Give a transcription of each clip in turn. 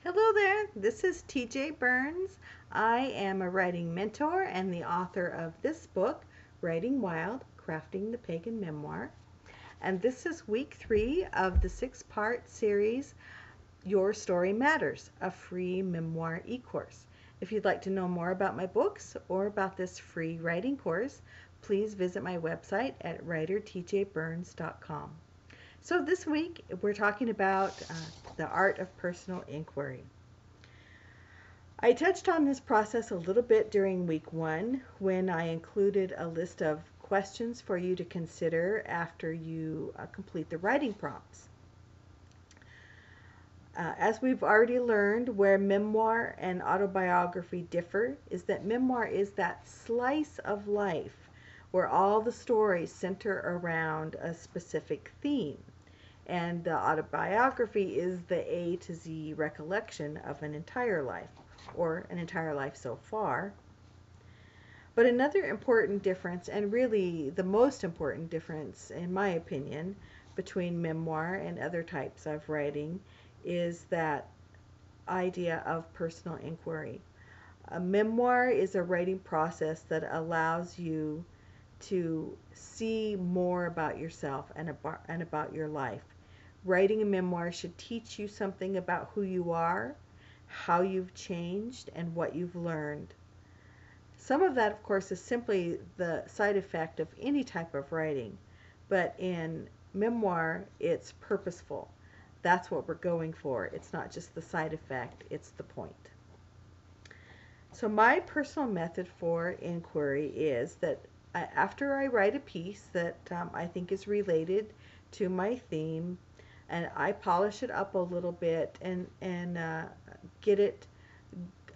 Hello there, this is TJ Burns. I am a writing mentor and the author of this book, Writing Wild Crafting the Pagan Memoir. And this is week 3 of the 6-part series, Your Story Matters, a free memoir e course. If you'd like to know more about my books or about this free writing course, please visit my website at writertjburns.com. So this week we're talking about the art of personal inquiry. I touched on this process a little bit during week 1 when I included a list of questions for you to consider after you complete the writing prompts. As we've already learned, where memoir and autobiography differ is that memoir is that slice of life where all the stories center around a specific theme. And the autobiography is the A to Z recollection of an entire life, or an entire life so far. But another important difference, and really the most important difference, in my opinion, between memoir and other types of writing is that idea of personal inquiry. A memoir is a writing process that allows you to see more about yourself and about your life. Writing a memoir should teach you something about who you are, how you've changed, and what you've learned. Some of that, of course, is simply the side effect of any type of writing, but in memoir, it's purposeful. That's what we're going for. It's not just the side effect, it's the point. So, my personal method for inquiry is that after I write a piece that I think is related to my theme, and I polish it up a little bit and get it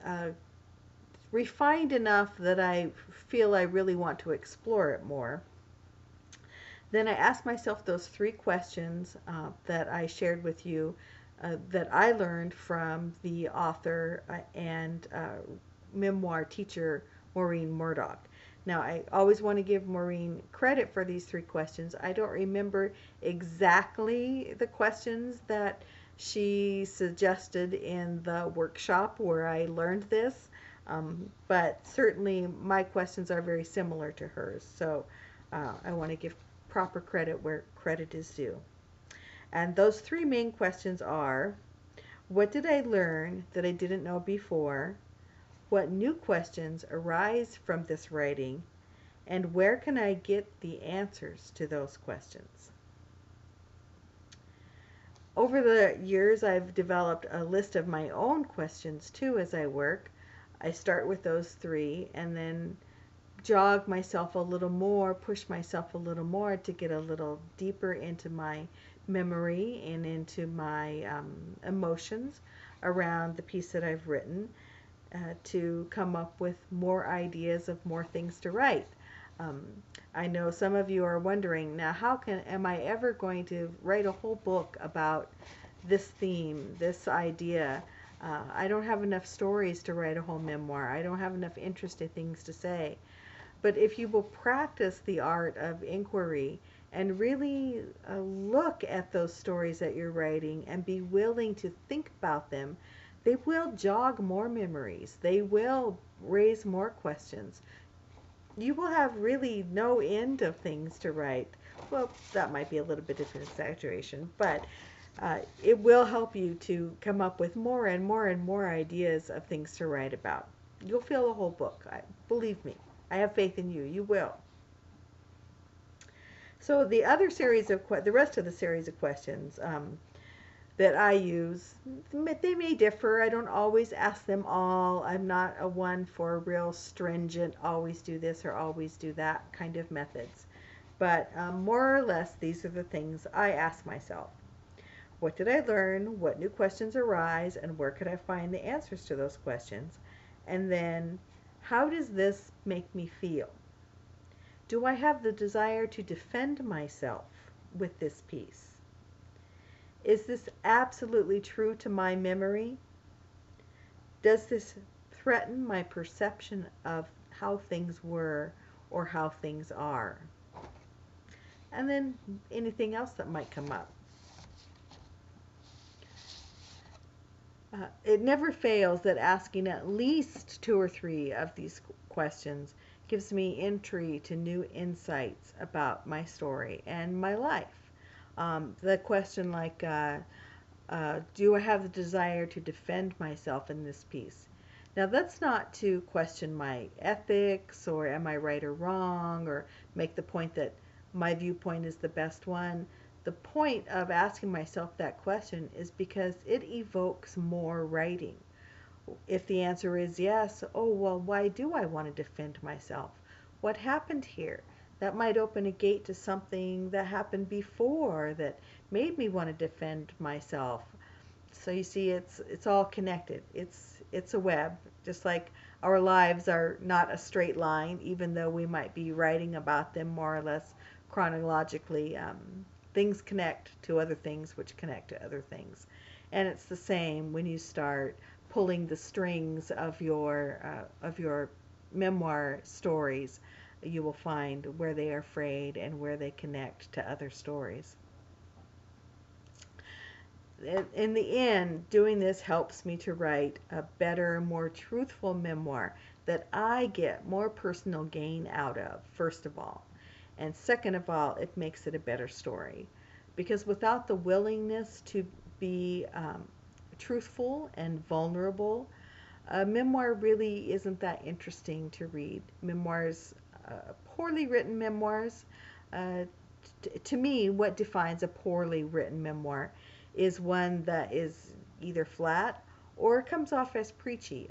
uh, refined enough that I feel I really want to explore it more. Then I ask myself those 3 questions that I shared with you that I learned from the author and memoir teacher Maureen Murdoch. Now, I always want to give Maureen credit for these 3 questions. I don't remember exactly the questions that she suggested in the workshop where I learned this, but certainly my questions are very similar to hers. So I want to give proper credit where credit is due. And those 3 main questions are: what did I learn that I didn't know before? What new questions arise from this writing? And where can I get the answers to those questions? Over the years, I've developed a list of my own questions too as I work. I start with those 3 and then jog myself a little more, push myself a little more to get a little deeper into my memory and into my emotions around the piece that I've written to come up with more ideas of more things to write. Um, I know some of you are wondering, now am I ever going to write a whole book about this theme, this idea? I don't have enough stories to write a whole memoir. I don't have enough interesting things to say. But if you will practice the art of inquiry and really look at those stories that you're writing and be willing to think about them, they will jog more memories. They will raise more questions. You will have really no end of things to write. Well, that might be a little bit of an exaggeration, but it will help you to come up with more and more and more ideas of things to write about. You'll fill a whole book. Believe me. I have faith in you. You will. So the rest of the series of questions that I use, they may differ. I don't always ask them all. I'm not a one for real stringent, always do this or always do that kind of methods. But more or less, these are the things I ask myself. What did I learn? What new questions arise? And where could I find the answers to those questions? And then, how does this make me feel? Do I have the desire to defend myself with this piece? Is this absolutely true to my memory? Does this threaten my perception of how things were or how things are? And then anything else that might come up. It never fails that asking at least two or three of these questions gives me entry to new insights about my story and my life. The question like, do I have the desire to defend myself in this piece? Now, that's not to question my ethics or am I right or wrong or make the point that my viewpoint is the best one. The point of asking myself that question is because it evokes more writing. If the answer is yes, oh, well, why do I want to defend myself? What happened here? That might open a gate to something that happened before that made me want to defend myself. So you see, it's all connected. It's a web, just like our lives are not a straight line, even though we might be writing about them more or less chronologically. Things connect to other things, which connect to other things, and it's the same when you start pulling the strings of your memoir stories. You will find where they are frayed and where they connect to other stories. In the end, doing this helps me to write a better, more truthful memoir that I get more personal gain out of, first of all. And second of all, it makes it a better story. Because without the willingness to be truthful and vulnerable, a memoir really isn't that interesting to read. Memoirs, poorly written memoirs, uh, to me, what defines a poorly written memoir is one that is either flat or comes off as preachy.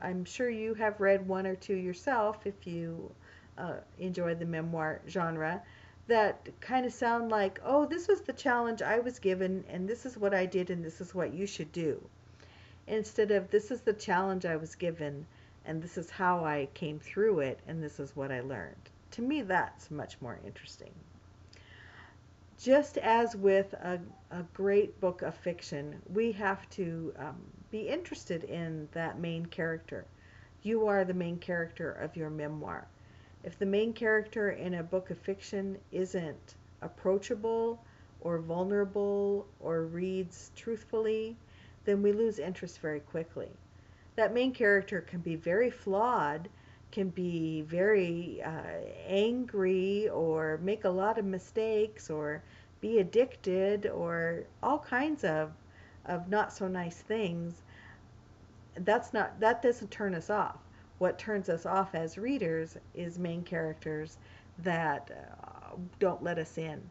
I'm sure you have read one or two yourself if you enjoy the memoir genre that kind of sound like, oh, this was the challenge I was given, and this is what I did, and this is what you should do. Instead of, this is the challenge I was given, and this is how I came through it, and this is what I learned. To me, that's much more interesting. Just as with a great book of fiction, we have to be interested in that main character. You are the main character of your memoir. If the main character in a book of fiction isn't approachable or vulnerable or reads truthfully, then we lose interest very quickly. That main character can be very flawed, can be very angry, or make a lot of mistakes, or be addicted, or all kinds of not so nice things. That doesn't turn us off. What turns us off as readers is main characters that don't let us in,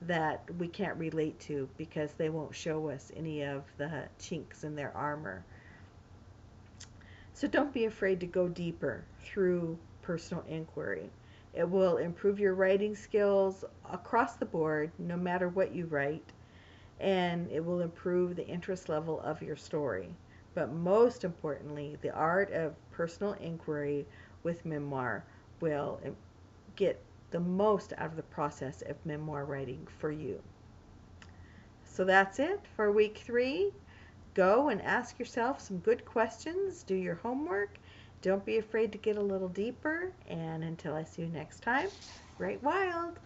that we can't relate to because they won't show us any of the chinks in their armor. So don't be afraid to go deeper through personal inquiry. It will improve your writing skills across the board, no matter what you write, and it will improve the interest level of your story. But most importantly, the art of personal inquiry with memoir will get the most out of the process of memoir writing for you. So that's it for week 3. Go and ask yourself some good questions, do your homework, don't be afraid to get a little deeper, and until I see you next time, write wild!